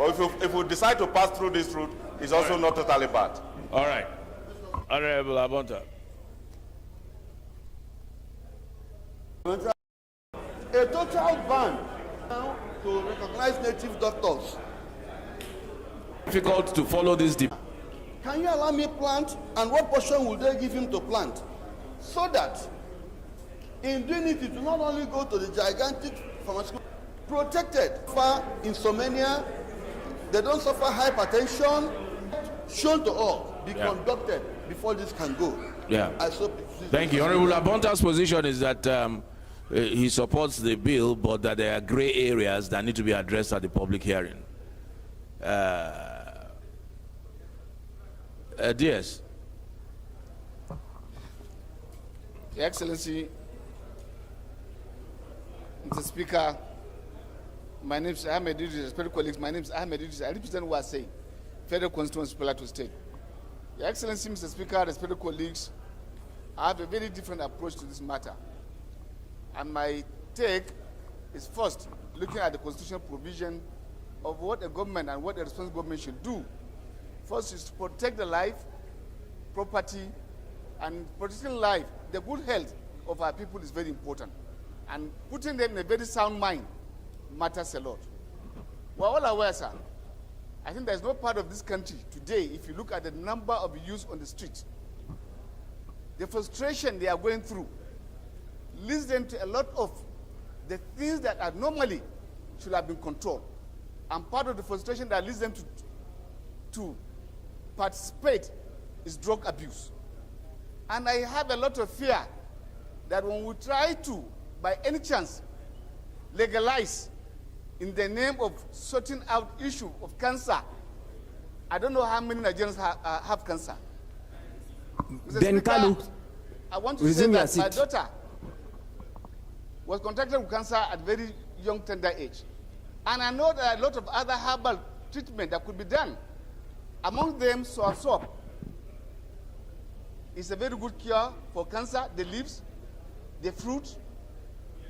But if we decide to pass through this route, it's also not totally bad. All right. Honorable Abonta. A total ban now to recognize native doctors. Difficult to follow this deep. Can you allow me plant, and what portion will they give him to plant? So that in doing it, it will not only go to the gigantic pharmaceutical, protected for insomnia, they don't suffer hypertension, shown to all, be conducted before this can go. Yeah. Thank you. Honorable Abonta's position is that he supports the bill, but that there are gray areas that need to be addressed at the public hearing. DS. Your Excellency, Mr. Speaker, my name is Ahmed Idris, respected colleagues, my name is Ahmed Idris. I represent Wasai, Federal Constituency, Plateau State. Your Excellency, Mr. Speaker, respected colleagues, I have a very different approach to this matter. And my take is first looking at the constitutional provision of what a government and what a responsible government should do. First is to protect the life, property, and protecting life, the good health of our people is very important. And putting them in a very sound mind matters a lot. We're all aware, sir. I think there's no part of this country today, if you look at the number of youths on the streets, the frustration they are going through leads them to a lot of the things that are normally should have been controlled. And part of the frustration that leads them to participate is drug abuse. And I have a lot of fear that when we try to, by any chance, legalize in the name of sorting out issue of cancer, I don't know how many Nigerians have cancer. Ben Kalu, I want to say that my daughter was contracted with cancer at very young, tender age. And I know there are a lot of other herbal treatment that could be done. Among them, soursop is a very good cure for cancer, the leaves, the fruit,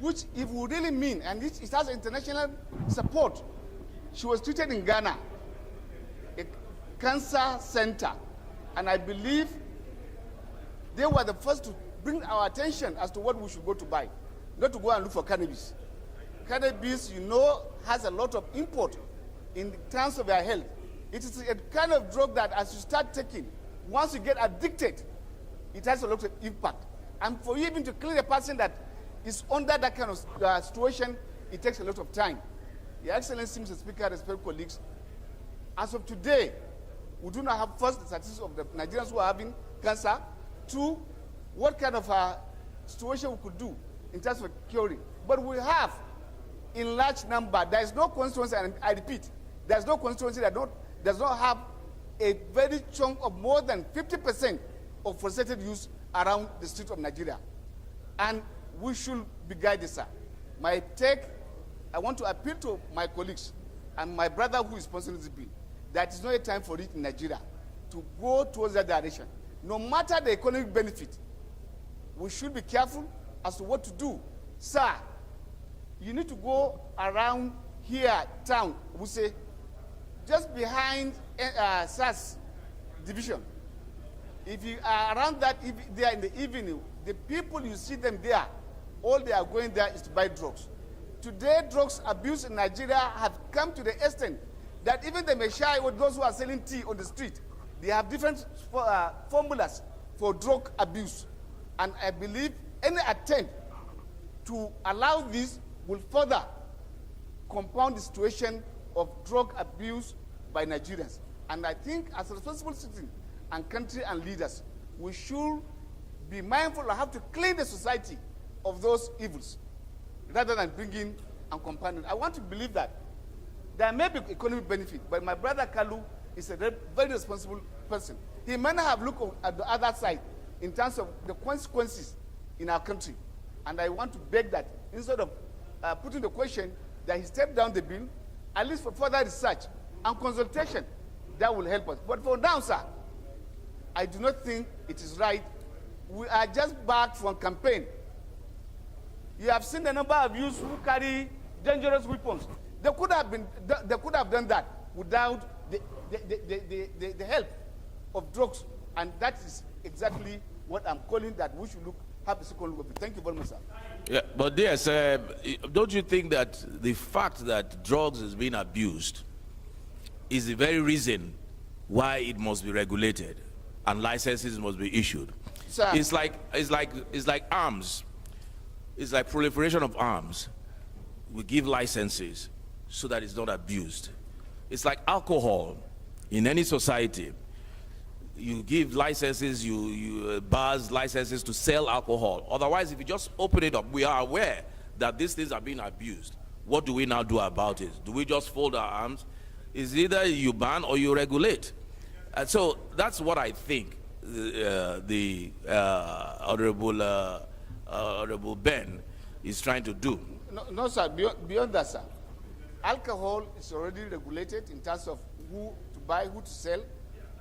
which if we really mean, and it has international support. She was treated in Ghana, a cancer center, and I believe they were the first to bring our attention as to what we should go to buy, not to go and look for cannabis. Cannabis, you know, has a lot of import in terms of your health. It is a kind of drug that as you start taking, once you get addicted, it has a lot of impact. And for you even to clear a person that is under that kind of situation, it takes a lot of time. Your Excellency, Mr. Speaker, respected colleagues, as of today, we do not have first the statistics of the Nigerians who are having cancer. Two, what kind of situation we could do in terms of curing. But we have, in large number, there is no constituency, and I repeat, there is no constituency that does not have a very chunk of more than 50% of frustrated youth around the streets of Nigeria. And we should be guided, sir. My take, I want to appeal to my colleagues and my brother who is sponsoring this bill, that it's not a time for it in Nigeria to go towards that direction. No matter the economic benefit, we should be careful as to what to do. Sir, you need to go around here, town, we say, just behind SAS division. If you are around that there in the evening, the people you see them there, all they are going there is to buy drugs. Today, drugs abuse in Nigeria have come to the extent that even the Messiah or those who are selling tea on the street, they have different formulas for drug abuse. And I believe any attempt to allow this will further compound the situation of drug abuse by Nigerians. And I think as a responsible citizen and country and leaders, we should be mindful of how to clean the society of those evils rather than bringing and compounding. I want to believe that there may be economic benefit, but my brother Kalu is a very responsible person. He may not have looked at the other side in terms of the consequences in our country. And I want to beg that instead of putting the question, that he step down the bill, at least for further research and consultation, that will help us. But for now, sir, I do not think it is right. We are just back from campaign. You have seen the number of youths who carry dangerous weapons. They could have done that without the help of drugs. And that is exactly what I'm calling that we should have a second look. Thank you very much, sir. Yeah, but yes, don't you think that the fact that drugs is being abused is the very reason why it must be regulated and licenses must be issued? Sir. It's like arms. It's like proliferation of arms. We give licenses so that it's not abused. It's like alcohol in any society. You give licenses, bars licenses to sell alcohol. Otherwise, if you just open it up, we are aware that these things are being abused. What do we now do about it? Do we just fold our arms? It's either you ban or you regulate. And so that's what I think the Honorable Ben is trying to do. No, sir. Beyond that, sir. Alcohol is already regulated in terms of who to buy, who to sell.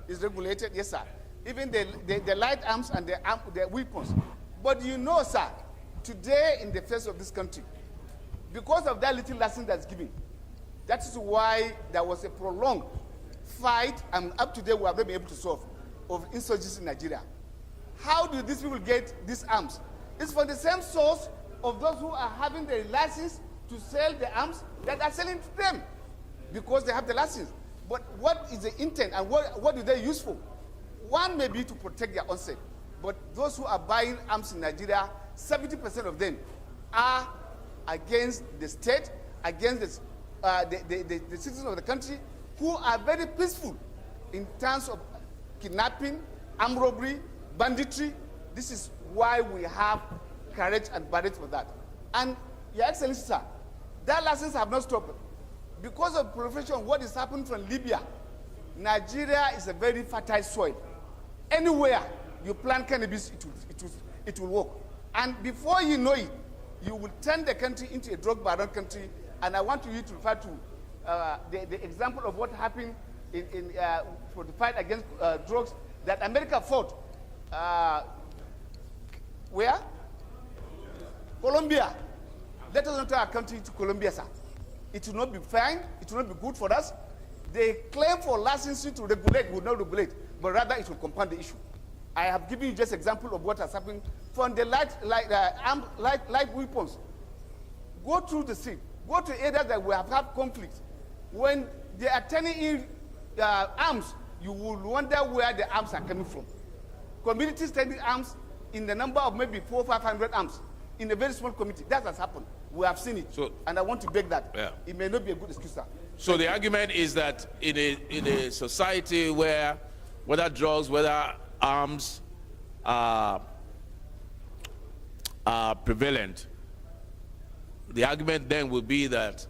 Is regulated, yes, sir. Even the light arms and the weapons. But you know, sir, today in the face of this country, because of that little lesson that's given, that is why there was a prolonged fight, and up to date we have not been able to solve, of insurgency in Nigeria. How do these people get these arms? It's from the same source of those who are having the license to sell the arms that are selling to them, because they have the license. But what is the intent and what do they use for? One may be to protect their own self, but those who are buying arms in Nigeria, 70% of them are against the state, against the citizens of the country, who are very peaceful in terms of kidnapping, armed robbery, banditry. This is why we have courage and barrage for that. And Your Excellency, sir, that license have not stopped. Because of proliferation, what is happening from Libya, Nigeria is a very fertile soil. Anywhere you plant cannabis, it will work. And before you know it, you will turn the country into a drug baron country. And I want you to refer to the example of what happened for the fight against drugs that America fought. Where? Colombia. Let us not turn our country to Colombia, sir. It will not be fine. It will not be good for us. They claim for licensing to regulate, will not regulate, but rather it will compound the issue. I have given you just example of what has happened from the light weapons. Go through the street. Go to areas that we have had conflict. When they are turning in arms, you will wonder where the arms are coming from. Communities turning arms in the number of maybe 400 or 500 arms in a very small community. That has happened. We have seen it, so, and I want to beg that. Yeah. It may not be a good excuse, sir. So the argument is that in a society where whether drugs, whether arms are prevalent, the argument then will be that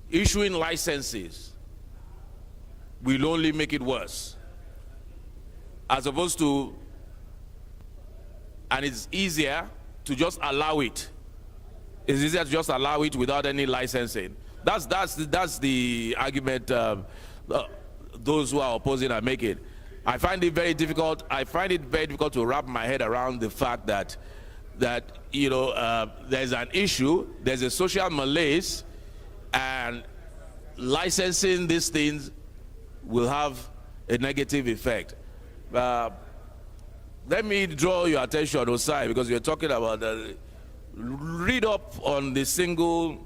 issuing licenses will only make it worse, as opposed to, and it's easier to just allow it. It's easier to just allow it without any licensing. That's the argument those who are opposing are making. I find it very difficult. I find it very difficult to wrap my head around the fact that there's an issue, there's a social malaise, and licensing these things will have a negative effect. Let me draw your attention, Osai, because you're talking about read up on the single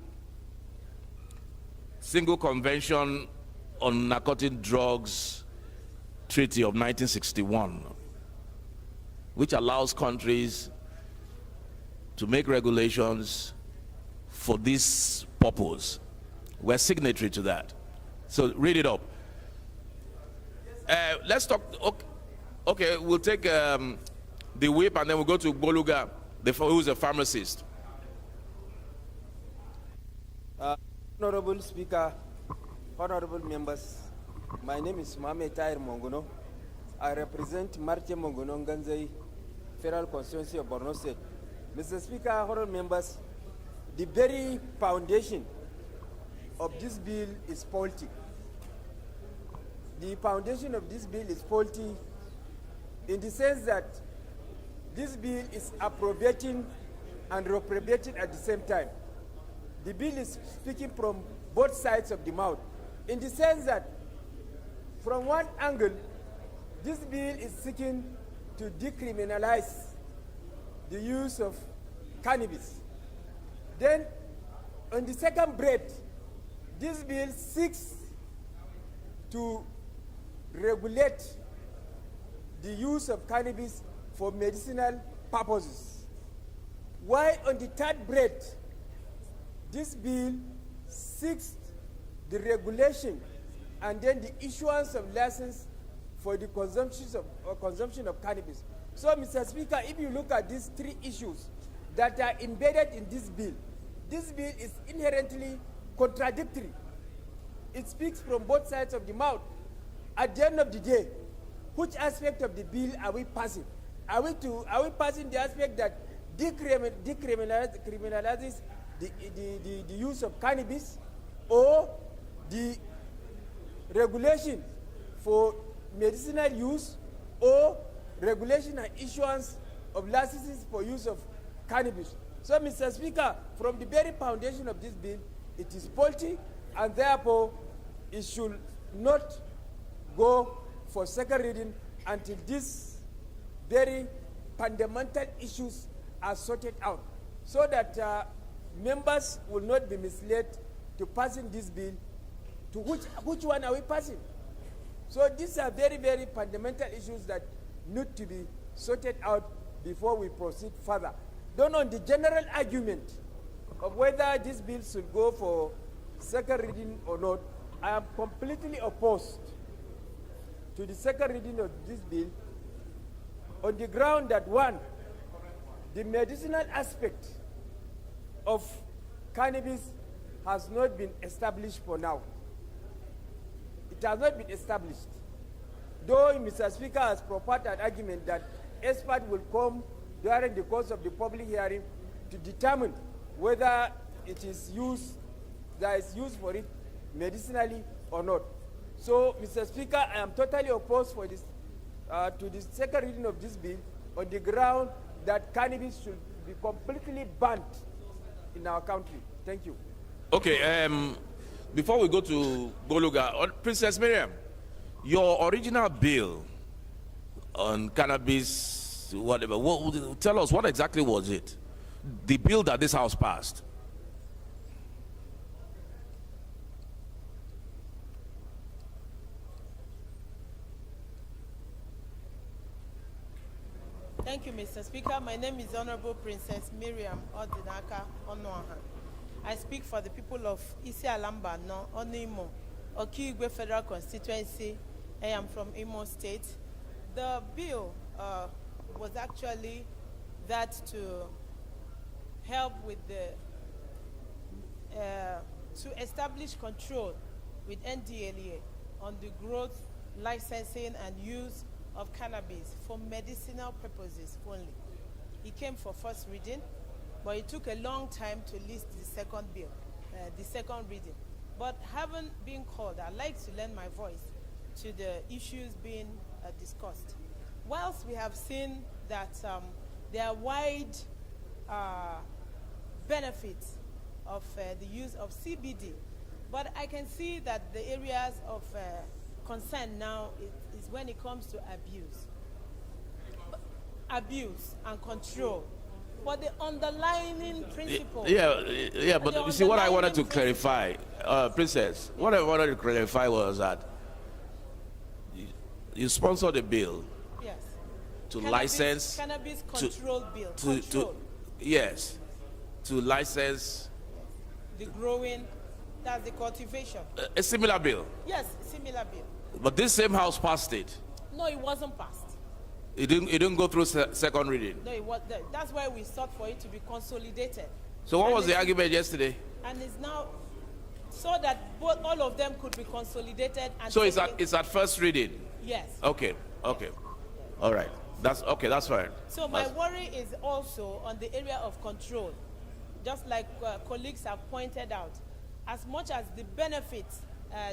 convention on narcotic drugs treaty of 1961, which allows countries to make regulations for this purpose. We're signatory to that. So read it up. Let's talk. Okay, we'll take the whip and then we'll go to Boluga, who's a pharmacist. Honorable Speaker, honorable members, my name is Mohamed Tahir Mongono. I represent Marche Mongono Nganzai, Federal Constituency of Borno State. Mr. Speaker, honorable members, the very foundation of this bill is faulty. The foundation of this bill is faulty in the sense that this bill is appropriating and reprobating at the same time. The bill is speaking from both sides of the mouth. in the sense that from one angle, this bill is seeking to decriminalize the use of cannabis. Then, on the second breath, this bill seeks to regulate the use of cannabis for medicinal purposes. While on the third breath, this bill seeks the regulation and then the issuance of license for the consumption of cannabis. So, Mr. Speaker, if you look at these three issues that are embedded in this bill is inherently contradictory. It speaks from both sides of the mouth. At the end of the day, which aspect of the bill are we passing? Are we passing the aspect that decriminalizes the use of cannabis, or the regulation for medicinal use, or regulation and issuance of licenses for use of cannabis? So, Mr. Speaker, from the very foundation of this bill, it is faulty, and therefore it should not go for second reading until these very fundamental issues are sorted out, so that members will not be misled to passing this bill. To which one are we passing? So these are very, very fundamental issues that need to be sorted out before we proceed further. Then on the general argument of whether this bill should go for second reading or not, I am completely opposed to the second reading of this bill on the ground that, one, the medicinal aspect of cannabis has not been established for now. It has not been established. Though Mr. Speaker has proposed an argument that experts will come during the course of the public hearing to determine whether it is used, there is use for it medicinally or not. So, Mr. Speaker, I am totally opposed for this, to the second reading of this bill on the ground that cannabis should be completely banned in our country. Thank you. Okay, before we go to Goluga, Princess Miriam, your original bill on cannabis, whatever, tell us what exactly was it? The bill that this House passed. Thank you, Mr. Speaker. My name is Honorable Princess Miriam Odinaka Onoaha. I speak for the people of Isi Alamba, no, Onimo, Okigwe Federal Constituency. I am from Imo State. The bill was actually that to help with the, to establish control with NDLEA on the growth, licensing, and use of cannabis for medicinal purposes only. It came for first reading, but it took a long time to list the second bill, the second reading. But having been called, I'd like to lend my voice to the issues being discussed. Whilst we have seen that there are wide benefits of the use of CBD, but I can see that the areas of concern now is when it comes to abuse and control. But the underlying principle. Yeah, but you see, what I wanted to clarify, Princess, what I wanted to clarify was that you sponsored a bill. Yes. To license. Cannabis control bill. Yes. To license. The growing, that's the cultivation. A similar bill. Yes, similar bill. But this same House passed it. No, it wasn't passed. It didn't go through second reading. No, it was. That's why we sought for it to be consolidated. So what was the argument yesterday? And it's now so that all of them could be consolidated. And so it's at first reading. Yes. Okay. All right. That's okay. That's fine. So my worry is also on the area of control. Just like colleagues have pointed out, as much as the benefits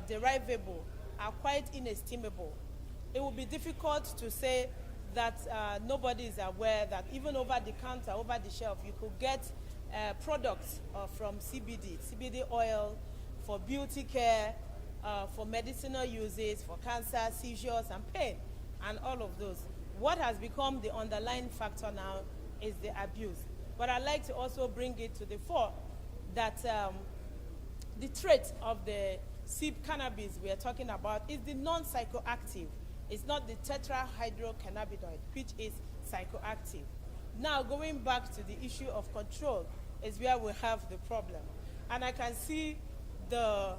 derivable are quite inestimable, it will be difficult to say that nobody is aware that even over the counter, over the shelf, you could get products from CBD oil for beauty care, for medicinal uses, for cancer, seizures, and pain, and all of those. What has become the underlying factor now is the abuse. But I'd like to also bring it to the fore that the trait of the SIP cannabis we are talking about is the non-psychoactive. It's not the tetrahydrocannabinoid, which is psychoactive. Now, going back to the issue of control is where we have the problem. And I can see the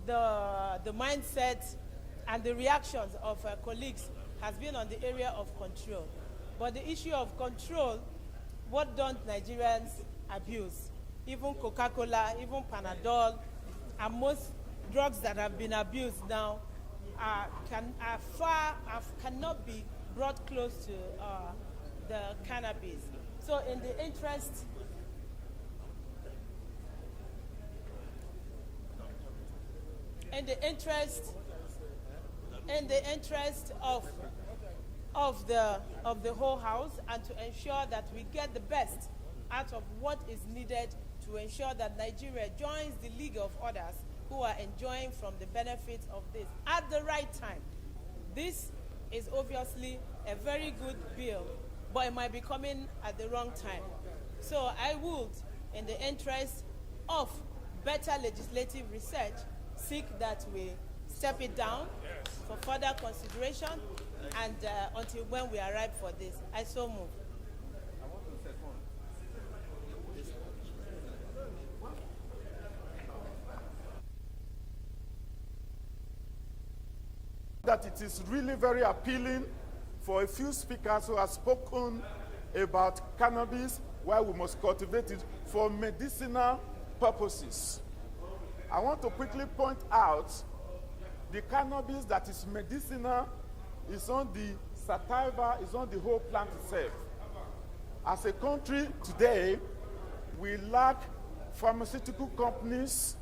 mindset and the reactions of colleagues has been on the area of control. But the issue of control, what don't Nigerians abuse? Even Coca-Cola, even Panadol, and most drugs that have been abused now cannot be brought close to the cannabis. So in the interest of the whole house, and to ensure that we get the best out of what is needed to ensure that Nigeria joins the league of others who are enjoying from the benefits of this at the right time. This is obviously a very good bill, but it might be coming at the wrong time. So I would, in the interest of better legislative research, seek that we step it down for further consideration and until when we arrive for this. I so move. That it is really very appealing for a few speakers who have spoken about cannabis, why we must cultivate it for medicinal purposes. I want to quickly point out the cannabis that is medicinal is on the sativa, is on the whole plant itself. As a country today, we lack pharmaceutical companies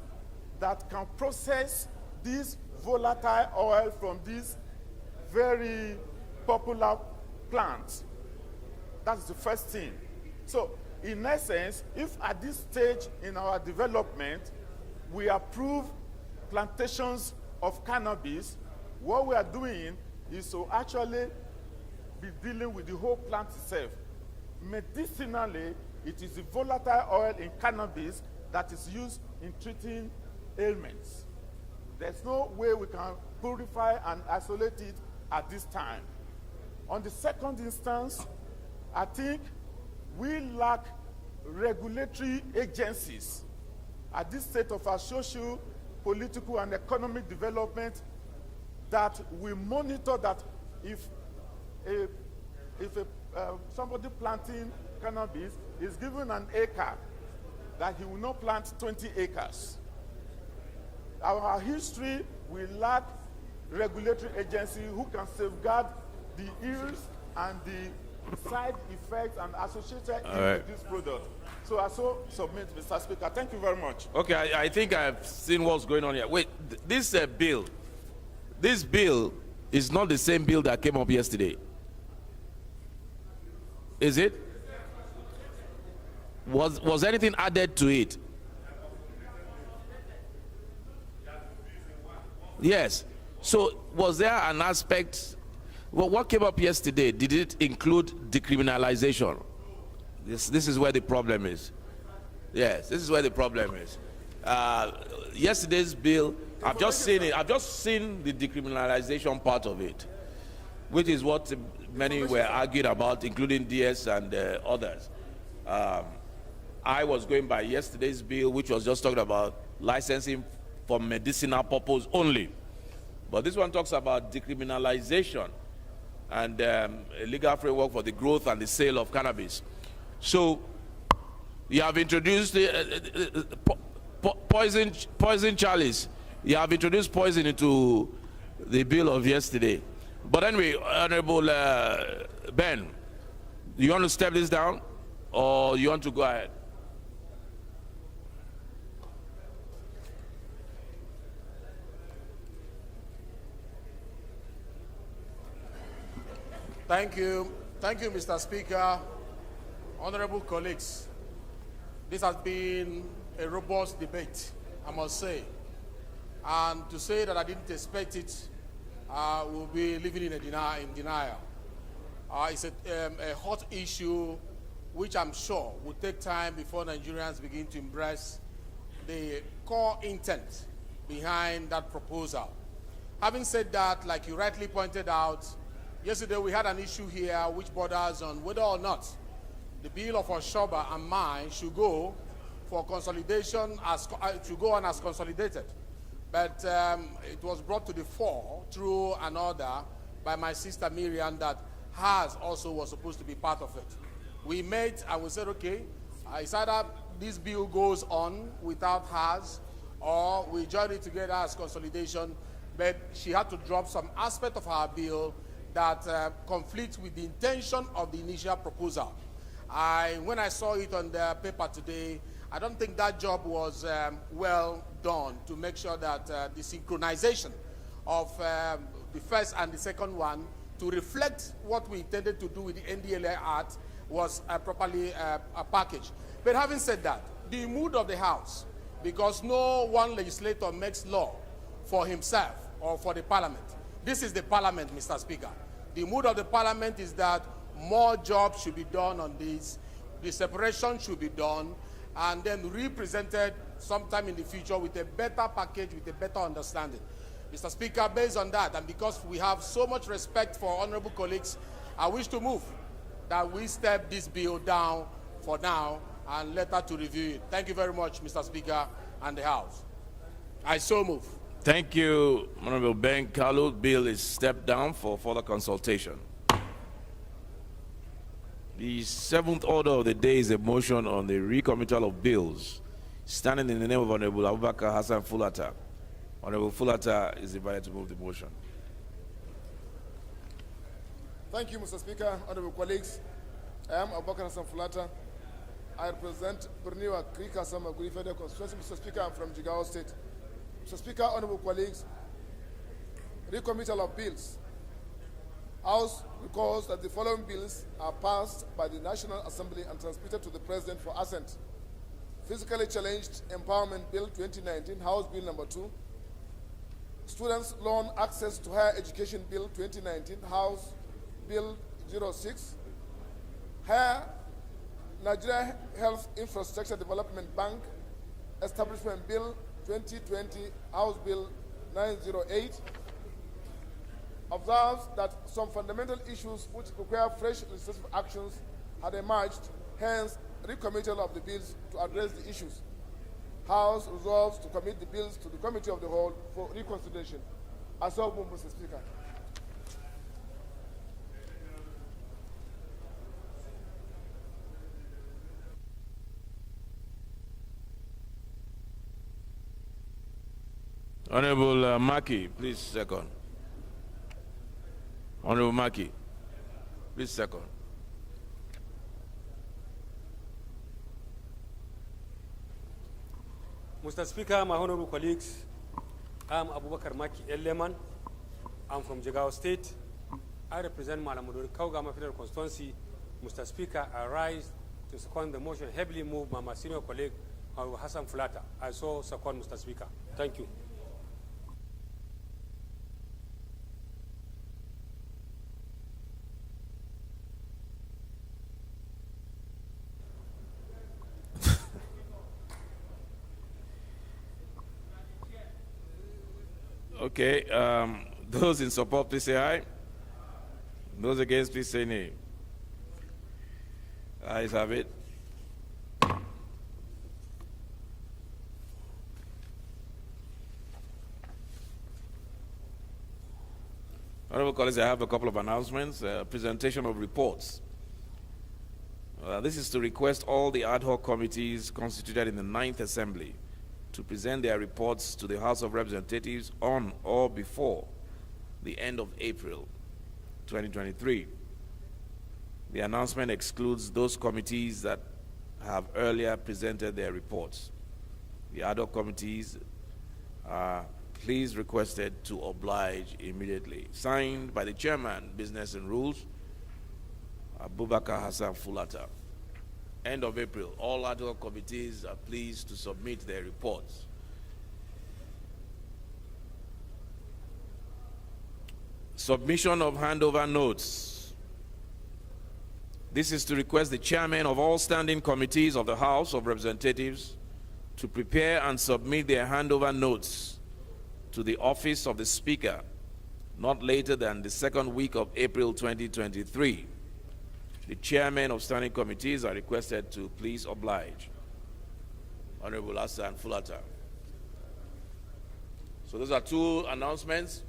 that can process this volatile oil from this very popular plant. That's the first thing. So, in essence, if at this stage in our development, we approve plantations of cannabis, what we are doing is to actually be dealing with the whole plant itself. Medicinally, it is the volatile oil in cannabis that is used in treating ailments. There's no way we can purify and isolate it at this time. On the second instance, I think we lack regulatory agencies at this state of our social, political, and economic development that will monitor that if somebody planting cannabis is given an acre, that he will not plant 20 acres. Our history will lack regulatory agency who can safeguard the ills and the side effects and associated with this product. So I so submit, Mr. Speaker. Thank you very much. Okay, I think I've seen what's going on here. Wait, this bill is not the same bill that came up yesterday. Is it? Was anything added to it? Yes. So was there an aspect, well, what came up yesterday, did it include decriminalization? This is where the problem is. Yes, this is where the problem is. Yesterday's bill, I've just seen it. I've just seen the decriminalization part of it, which is what many were arguing about, including DS and others. I was going by yesterday's bill, which was just talking about licensing for medicinal purpose only. But this one talks about decriminalization and a legal framework for the growth and the sale of cannabis. So you have introduced poison chalice. You have introduced poison into the bill of yesterday. But anyway, Honorable Ben, you want to step this down or you want to go ahead? Thank you, Mr. Speaker. Honorable colleagues, this has been a robust debate, I must say. And to say that I didn't expect it will be living in denial. It's a hot issue which I'm sure will take time before Nigerians begin to embrace the core intent behind that proposal. Having said that, like you rightly pointed out, yesterday we had an issue here which borders on whether or not the bill of Oshoba and mine should go for consolidation, should go on as consolidated. But it was brought to the fore through an order by my sister Miriam that hers also was supposed to be part of it. We met and we said, okay, it's either this bill goes on without hers or we join it together as consolidation, but she had to drop some aspect of her bill that conflicts with the intention of the initial proposal. When I saw it on the paper today, I don't think that job was well done to make sure that the synchronization of the first and the second one to reflect what we intended to do with the NDLA Act was properly packaged. But having said that, the mood of the House, because no one legislator makes law for himself or for the Parliament. This is the Parliament, Mr. Speaker. The mood of the Parliament is that more jobs should be done on this, the separation should be done, and then represented sometime in the future with a better package, with a better understanding. Mr. Speaker, based on that, and because we have so much respect for honorable colleagues, I wish to move that we step this bill down for now and later to review it. Thank you very much, Mr. Speaker and the House. I so move. Thank you, Honorable Ben Kalu. Bill is stepped down for further consultation. The seventh order of the day is a motion on the recommittal of bills. Standing in the name of Honorable Abubakar Hassan Fulata. Honorable Fulata is invited to move the motion. Thank you, Mr. Speaker, honorable colleagues. I am Abubakar Hassan Fulata. I represent Burniwa Krika Samaguri Federal Constituency. Mr. Speaker, I'm from Jigawa State. Mr. Speaker, honorable colleagues, recommittal of bills. House recalls that the following bills are passed by the National Assembly and transmitted to the President for assent. Physically Challenged Empowerment Bill 2019, House Bill number 2. Students' Loan Access to Higher Education Bill 2019, House Bill 06. Nigeria Health Infrastructure Development Bank Establishment Bill 2020, House Bill 908. Observes that some fundamental issues which require fresh legislative actions had emerged, hence recommittal of the bills to address the issues. House resolves to commit the bills to the Committee of the Whole for reconsideration. I so move, Mr. Speaker. Honorable Maki, please second. Honorable Maki, please second. Mr. Speaker, my honorable colleagues, I'm Abubakar Maki Eleman. I'm from Jigawa State. I represent Malamudori Kaugama Federal Constituency. Mr. Speaker, I rise to second the motion heavily moved by my senior colleague, Hassan Fulata. I so second, Mr. Speaker. Thank you. Okay, those in support, please say aye. Those against, please say nay. Ayes have it. Honorable colleagues, I have a couple of announcements. Presentation of reports. This is to request all the ad hoc committees constituted in the 9th Assembly to present their reports to the House of Representatives on or before the end of April 2023. The announcement excludes those committees that have earlier presented their reports. The ad hoc committees are please requested to oblige immediately. Signed by the Chairman, Business and Rules, Abubakar Hassan Fulata. End of April, all ad hoc committees are pleased to submit their reports. Submission of handover notes. This is to request the chairman of all standing committees of the House of Representatives to prepare and submit their handover notes to the office of the Speaker not later than the second week of April 2023. The chairman of standing committees are requested to please oblige. Honorable Hassan Fulata. So those are two announcements.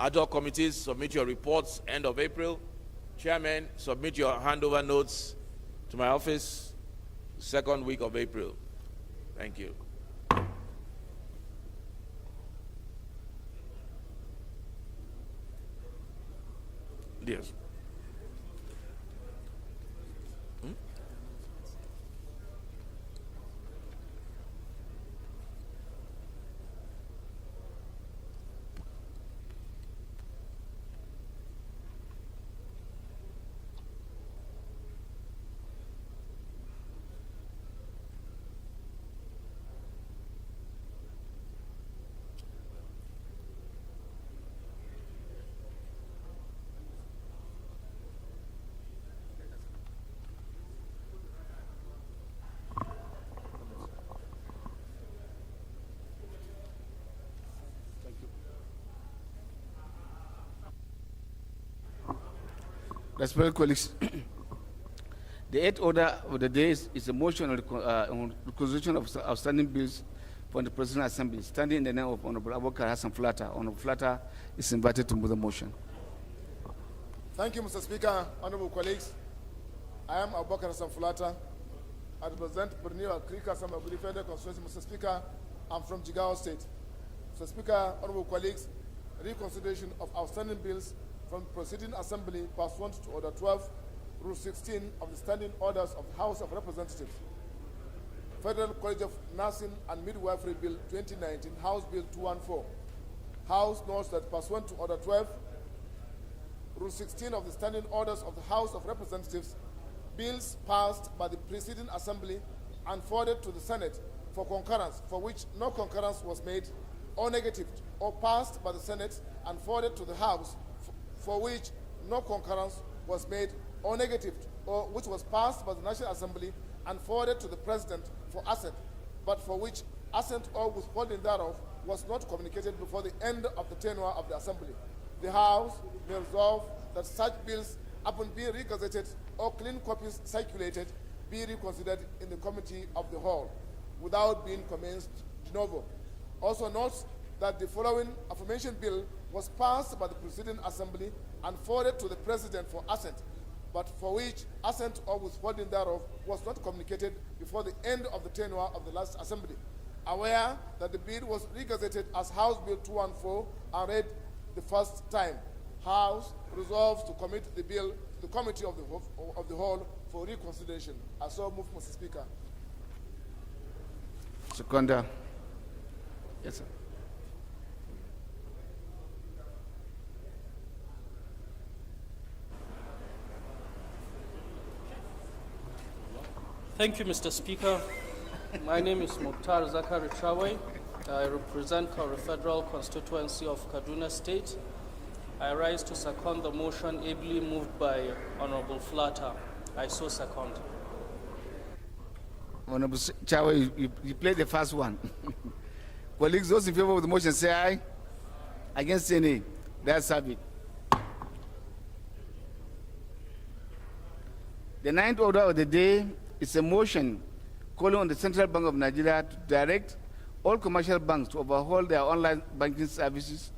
Ad hoc committees, submit your reports end of April. Chairman, submit your handover notes to my office second week of April. Thank you. Yes. Respected colleagues, the eighth order of the day is a motion on requisition of outstanding bills from the President Assembly. Standing in the name of Honorable Abubakar Hassan Fulata, Honorable Fulata is invited to move the motion. Thank you, Mr. Speaker. Honorable colleagues, I am Abubakar Hassan Fulata. I represent Borneo Krika Samaguri Federal Constituency. Mr. Speaker, I'm from Jigawa State. Mr. Speaker, honorable colleagues, reconsideration of outstanding bills from the Proceeding Assembly pursuant to Order 12, Rule 16 of the Standing Orders of the House of Representatives. Federal College of Nursing and Midwifery Bill 2019, House Bill 214. House notes that pursuant to Order 12, Rule 16 of the Standing Orders of the House of Representatives, bills passed by the Preceding Assembly and forwarded to the Senate for concurrence, for which no concurrence was made or negatived, or passed by the Senate and forwarded to the House, for which no concurrence was made or negatived, or which was passed by the National Assembly and forwarded to the President for assent, but for which assent or withholding thereof was not communicated before the end of the tenure of the Assembly. The House may resolve that such bills, upon being regazetted or clean copies circulated, be reconsidered in the Committee of the Whole, without being commenced de novo. Also notes that the following aforementioned bill was passed by the Preceding Assembly and forwarded to the President for assent, but for which assent or withholding thereof was not communicated before the end of the tenure of the last Assembly. Aware that the bill was regazetted as House Bill 214 and read the first time, House resolves to commit the bill to the Committee of the Whole for reconsideration. I so move, Mr. Speaker. Seconder. Yes, sir. Thank you, Mr. Speaker. My name is Mukhtar Zakari Trawe. I represent our federal constituency of Kaduna State. I rise to second the motion ably moved by Honorable Fulata. I so second. Honorable Chawe, you played the first one. Colleagues, those in favor of the motion say aye. Against say nay. That's it. The ninth order of the day is a motion calling on the Central Bank of Nigeria to direct all commercial banks to overhaul their online banking services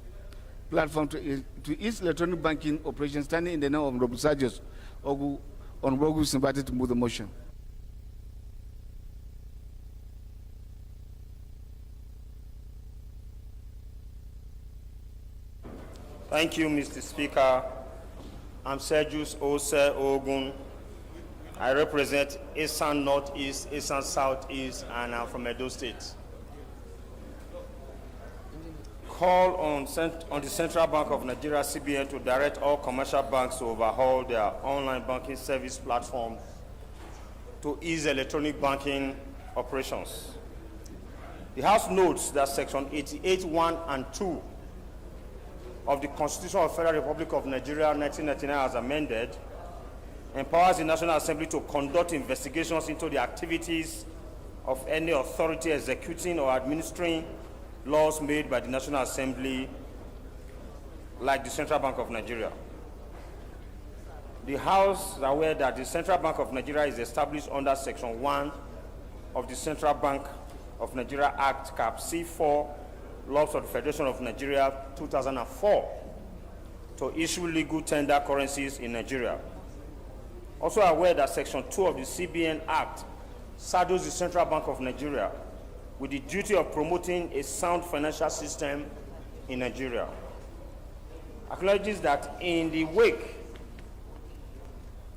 platform to ease electronic banking operations. Standing in the name of Honorable Sergius Ogu, Honorable Ogu is invited to move the motion. Thank you, Mr. Speaker. I'm Sergius Ose Ogun. I represent Eastern Northeast, Eastern Southeast, and I'm from Edo State. Call on the Central Bank of Nigeria, CBN, to direct all commercial banks to overhaul their online banking service platform to ease electronic banking operations. The House notes that Section 88(1) and 2 of the Constitution of the Federal Republic of Nigeria 1999 as amended empowers the National Assembly to conduct investigations into the activities of any authority executing or administering laws made by the National Assembly, like the Central Bank of Nigeria. The House is aware that the Central Bank of Nigeria is established under Section 1 of the Central Bank of Nigeria Act, Cap C4, Laws of the Federation of Nigeria 2004, to issue legal tender currencies in Nigeria. Also aware that Section 2 of the CBN Act saddles the Central Bank of Nigeria with the duty of promoting a sound financial system in Nigeria. Acknowledges that in the wake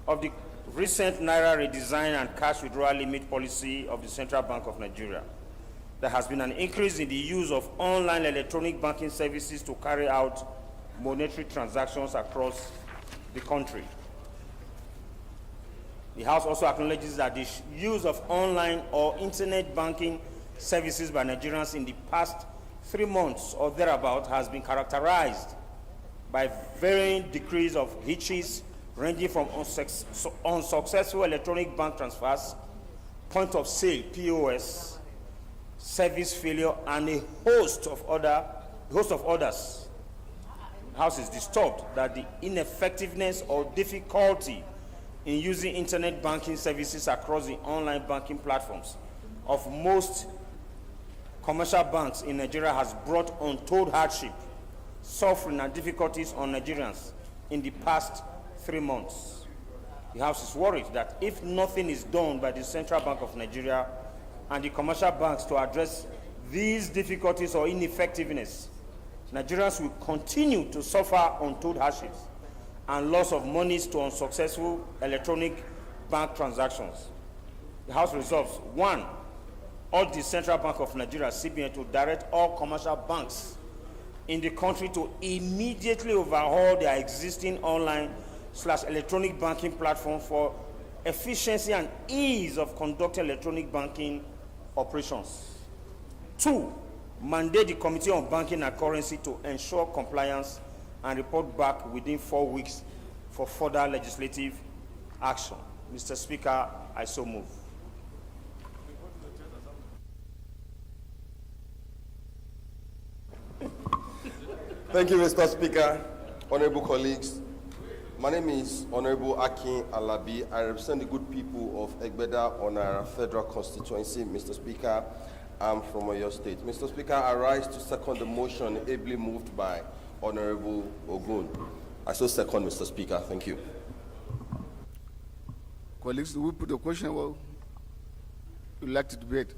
of the recent Naira redesign and cash withdrawal limit policy of the Central Bank of Nigeria, there has been an increase in the use of online electronic banking services to carry out monetary transactions across the country. The House also acknowledges that the use of online or internet banking services by Nigerians in the past 3 months or thereabout has been characterized by varying degrees of hitches ranging from unsuccessful electronic bank transfers, point of sale, POS, service failure, and a host of others. The House is disturbed that the ineffectiveness or difficulty in using internet banking services across the online banking platforms of most commercial banks in Nigeria has brought untold hardship, suffering, and difficulties on Nigerians in the past 3 months. The House is worried that if nothing is done by the Central Bank of Nigeria and the commercial banks to address these difficulties or ineffectiveness, Nigerians will continue to suffer untold hardships and loss of monies to unsuccessful electronic bank transactions. The House resolves, 1, urge the Central Bank of Nigeria, CBN, to direct all commercial banks in the country to immediately overhaul their existing online/electronic banking platform for efficiency and ease of conducting electronic banking operations. 2, mandate the Committee on Banking and Currency to ensure compliance and report back within 4 weeks for further legislative action. Mr. Speaker, I so move. Thank you, Mr. Speaker. Honorable colleagues, my name is Honorable Akin Alabi. I represent the good people of Egbeda on our federal constituency. Mr. Speaker, I'm from Oyo State. Mr. Speaker, I rise to second the motion ably moved by Honorable Ogun. I so second, Mr. Speaker. Thank you. Colleagues, do we put the question? Well, you'd like to debate?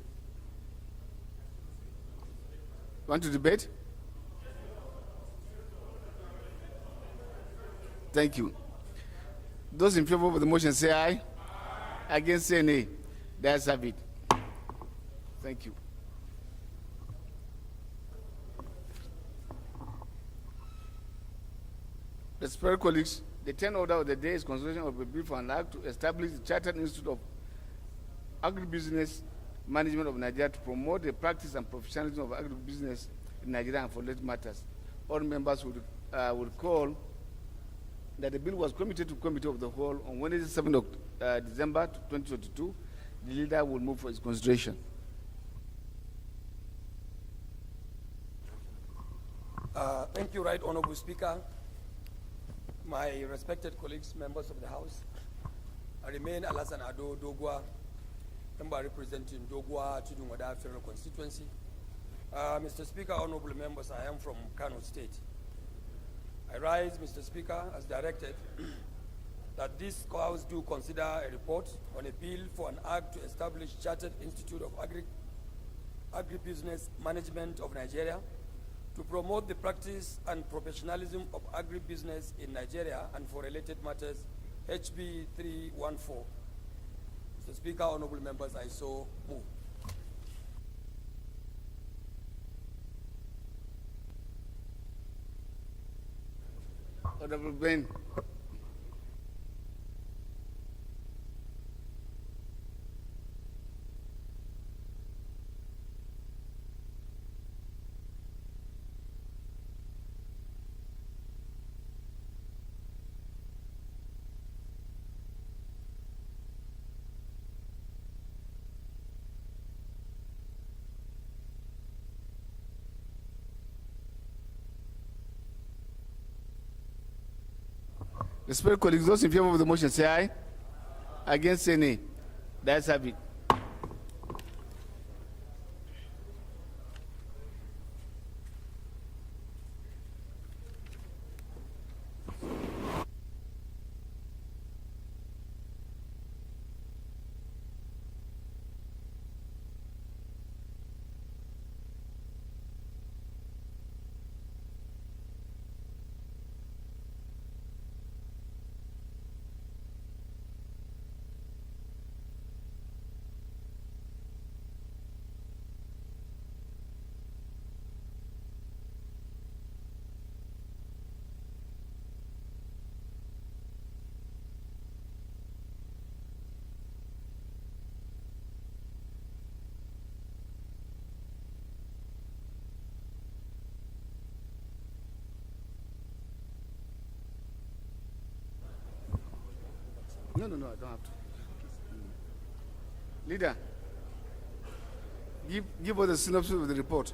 Want to debate? Thank you. Those in favor of the motion say aye. Against say nay. The ayes have it. Thank you. Respected colleagues, the 10th order of the day is consideration of a bill for an act to establish the Chartered Institute of Agribusiness Management of Nigeria to promote the practice and professionalism of agribusiness in Nigeria and for related matters. All members would recall that the bill was committed to Committee of the Whole on Wednesday, 7th of December 2022. The leader will move for its consideration. Thank you, Right Honorable Speaker. My respected colleagues, members of the House, I remain Alassane Ado Dogwa, member representing Dogwa Chidunwada Federal Constituency. Mr. Speaker, honorable members, I am from Kano State. I rise, Mr. Speaker, as directed, that this House do consider a report on a bill for an act to establish Chartered Institute of Agribusiness Management of Nigeria to promote the practice and professionalism of agribusiness in Nigeria and for related matters, HB 314. Mr. Speaker, honorable members, I so move. Honorable Ben. Respected colleagues, those in favor of the motion say aye. Against say nay. That's have it. No, I don't have to. Leader, give us a synopsis of the report.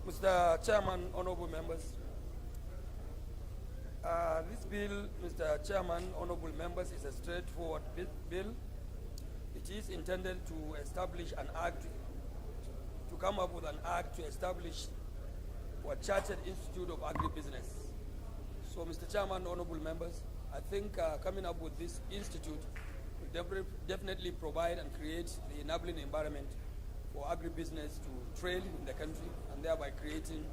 Mr. Chairman, honorable members, this bill, Mr. Chairman, honorable members, is a straightforward bill. It is intended to establish an act, to come up with an act to establish a chartered institute of agribusiness. So, Mr. Chairman, honorable members, I think coming up with this institute will definitely provide and create the enabling environment for agribusiness to trade in the country and thereby creating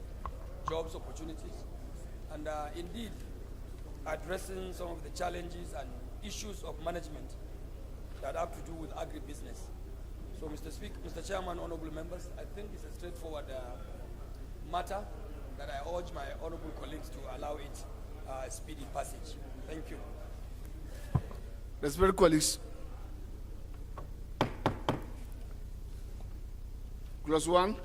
jobs opportunities and indeed addressing some of the challenges and issues of management that have to do with agribusiness. So, Mr. Chairman, honorable members, I think it's a straightforward matter that I urge my honorable colleagues to allow it a speedy passage. Thank you. Respected colleagues, clause 1,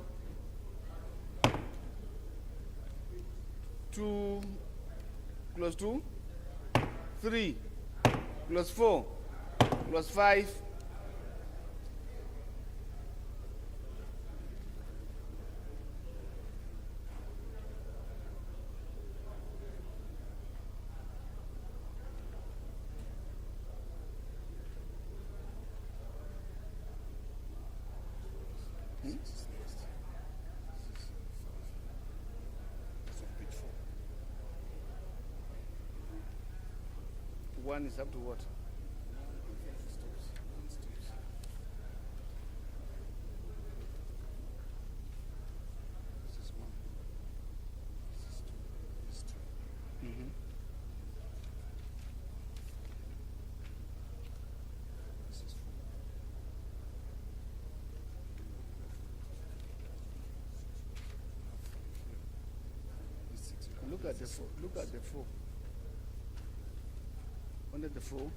2, clause 2, 3, clause 4, clause 5, one is up to what? Look at the four. Look at the four. Under the four,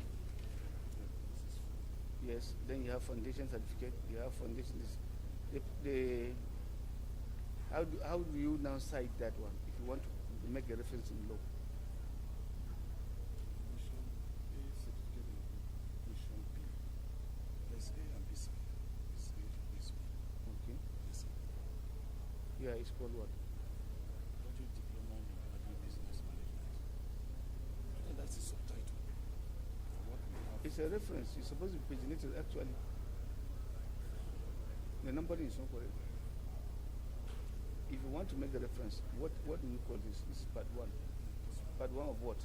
yes. Then you have foundation certificate. You have foundation. How do you now cite that one if you want to make a reference in law? Okay. Yeah, it's called what? It's a reference. It's supposed to be paginated actually. The numbering is not correct. If you want to make the reference, what do you call this? This is part 1. Part 1 of what?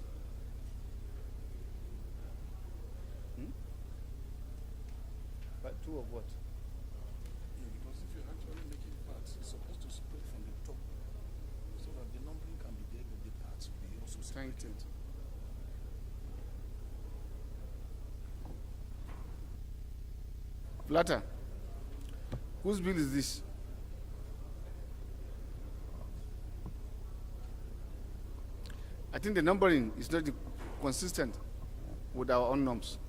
Part 2 of what? Yeah, because if you're actually making parts, it's supposed to spread from the top so that the numbering can be there, but the parts will be also separated. Flatter. Whose bill is this? I think the numbering is not consistent with our own norms.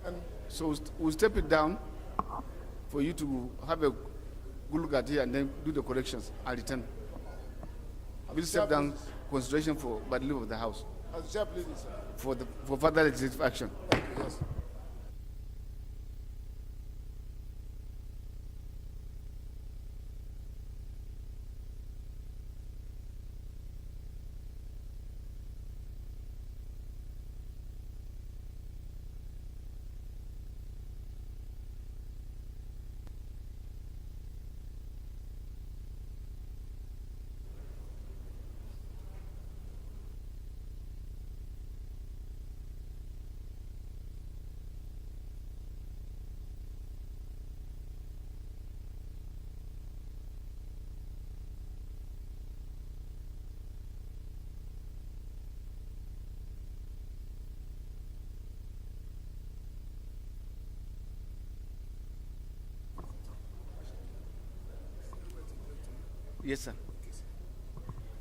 And so we'll step it down for you to have a good look at it and then do the corrections and return. We'll step down consideration for by the leave of the House. As Chair, please, sir. For further legislative action. Thank you, yes. Yes, sir.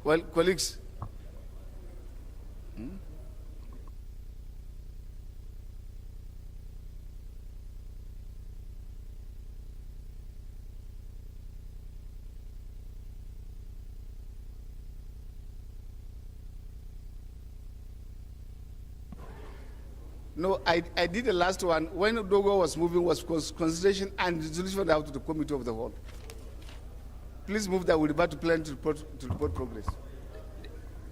Well, colleagues. No, I did the last one. When Dogo was moving, was consideration and resolution out to the committee of the whole. Please move that we revert to plan to report progress.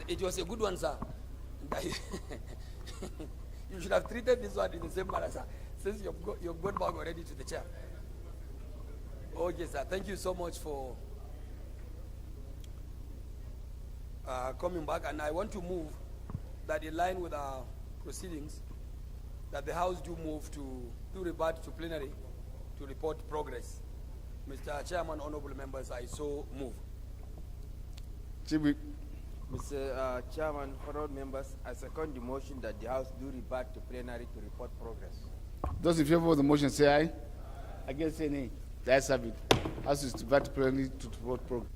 It was a good one, sir. You should have treated this one in the same manner, sir, since you've gone back already to the chair. Okay, sir. Thank you so much for coming back. And I want to move that in line with our proceedings, that the House do revert to plenary to report progress. Mr. Chairman, honorable members, I so move. Mr. Chairman, honorable members, I second the motion that the House do revert to plenary to report progress. Those in favor of the motion say aye. Against say nay. The ayes have it. House is to revert to plenary to report progress.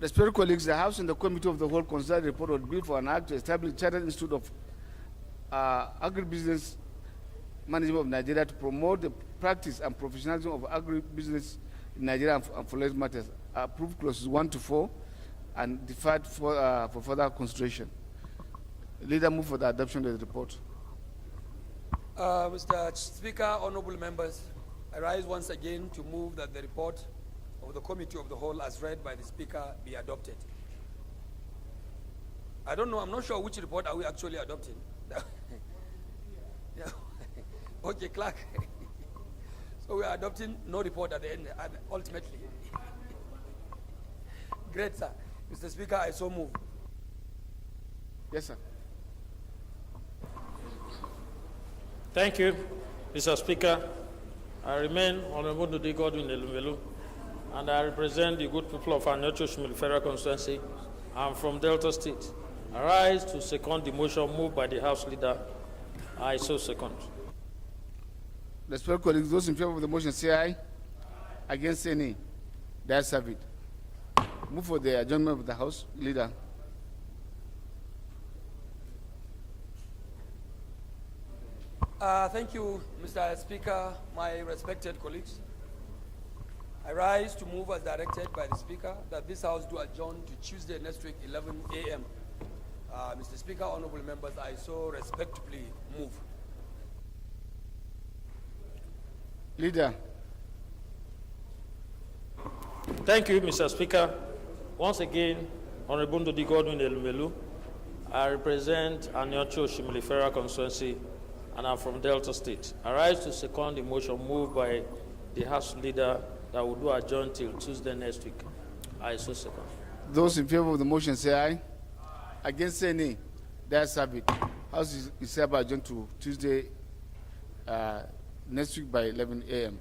Respected colleagues, the House and the Committee of the Whole considered the report on bill for an act to establish Chartered Institute of Agribusiness Management of Nigeria to promote the practice and professionalism of agribusiness in Nigeria and for related matters. Approved clauses 1 to 4 and deferred for further consideration. Leader, move for the adoption of the report. Mr. Speaker, honorable members, I rise once again to move that the report of the Committee of the Whole as read by the Speaker be adopted. I don't know, I'm not sure which report are we actually adopting. Yeah. Okay, clerk. So we are adopting no report at the end, ultimately. Great, sir. Mr. Speaker, I so move. Yes, sir. Thank you, Mr. Speaker. I remain Honorable Ndudi Godwin Elumelu, and I represent the good people of Anyocho Shimili Federal Constituency. I'm from Delta State. I rise to second the motion moved by the House Leader. I so second. Respected colleagues, those in favor of the motion say aye. Against say nay. The ayes have it. Move for the adjournment of the House. Leader. Thank you, Mr. Speaker, my respected colleagues. I rise to move as directed by the Speaker that this House do adjourn to Tuesday next week, 11 a.m. Mr. Speaker, honorable members, I so respectfully move. Leader. Thank you, Mr. Speaker. Once again, Honorable Ndudi Godwin Elumelu. I represent Anyocho Shimili Federal Constituency, and I'm from Delta State. I rise to second the motion moved by the House Leader that will do adjourn till Tuesday next week. I so second. Those in favor of the motion say aye. Against say nay. The ayes have it. House is hereby adjourned to Tuesday next week by 11 a.m.